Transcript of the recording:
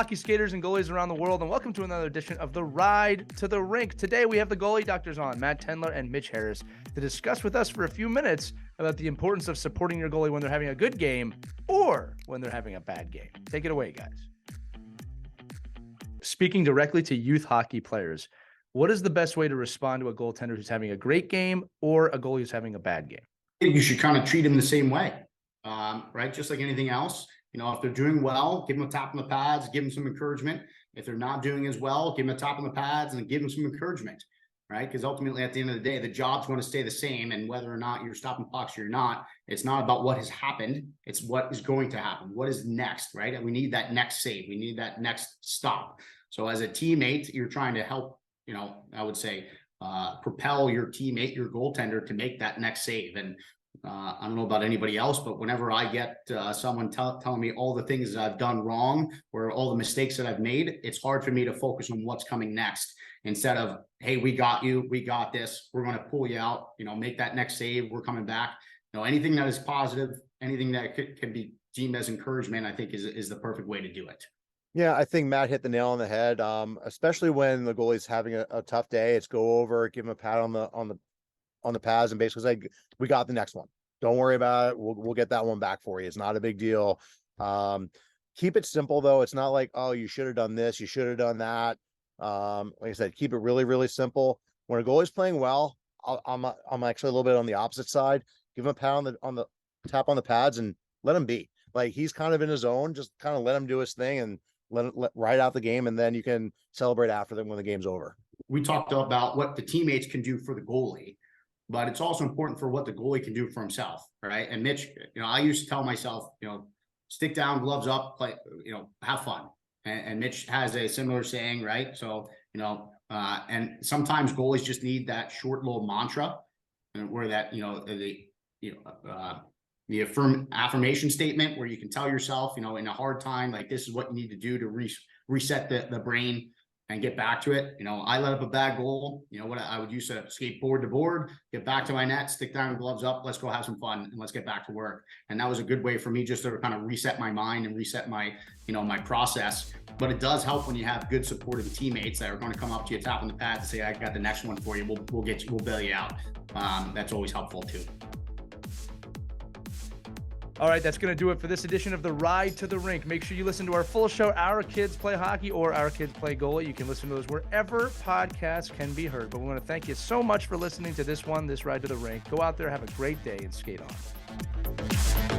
hockey skaters and goalies around the world, and welcome to another edition of The Ride to the Rink. Today we have the Goalie Doctors on, Matt Tendler and Mitch Harris, to discuss with us for a few minutes about the importance of supporting your goalie when they're having a good game or when they're having a bad game. Take it away, guys. Speaking directly to youth hockey players, what is the best way to respond to a goaltender who's having a great game or a goalie who's having a bad game? You should kind of treat them the same way, right? Just like anything else. You know, if they're doing well, give them a tap on the pads, give them some encouragement. If they're not doing as well, give them a tap on the pads and give them some encouragement, right? Because ultimately, at the end of the day, the job's going to stay the same. And whether or not you're stopping pucks or you're not, it's not about what has happened. It's what is going to happen. What is next, right? And we need that next save. We need that next stop. So as a teammate, you're trying to help, you know, I would say, propel your teammate, your goaltender, to make that next save. And I don't know about anybody else, but whenever I get someone telling me all the things that I've done wrong or all the mistakes that I've made, it's hard for me to focus on what's coming next instead of, hey, we got you, we got this, we're going to pull you out, you know, make that next save, we're coming back. You know, anything that is positive, anything that can be deemed as encouragement, I think is the perfect way to do it. Yeah, I think Matt hit the nail on the head. Especially when the goalie's having a tough day, it's go over, give him a pat on the pads and basically say, we got the next one. Don't worry about it. We'll get that one back for you. It's not a big deal. Keep it simple though. It's not like, oh, you should have done this, you should have done that. Like I said, keep it really, really simple. When a goalie's playing well, I'm actually a little bit on the opposite side. Give him a pat on the tap on the pads and let him be. Like, he's kind of in his zone. Just kind of let him do his thing and let ride out the game, and then you can celebrate after them when the game's over. We talked about what the teammates can do for the goalie, but it's also important for what the goalie can do for himself, right? And Mitch, you know, I used to tell myself, you know, stick down, gloves up, play, you know, have fun. And Mitch has a similar saying, right? So, you know, and sometimes goalies just need that short little mantra, and where that, you know, the affirmation statement where you can tell yourself, you know, in a hard time, like, this is what you need to do to reset the brain and get back to it. You know, I let up a bad goal. You know, what I would use to skateboard to board, get back to my net, stick down, gloves up, let's go have some fun and let's get back to work. And that was a good way for me just to kind of reset my mind and reset my, you know, my process. But it does help when you have good supportive teammates that are going to come up to you, tap on the pad and say, I got the next one for you. We'll get you, we'll bail you out. That's always helpful too. All right, that's going to do it for this edition of The Ride to the Rink. Make sure you listen to our full show, Our Kids Play Hockey or Our Kids Play Goalie. You can listen to those wherever podcasts can be heard. But we want to thank you so much for listening to this Ride to the Rink. Go out there, have a great day, and skate on.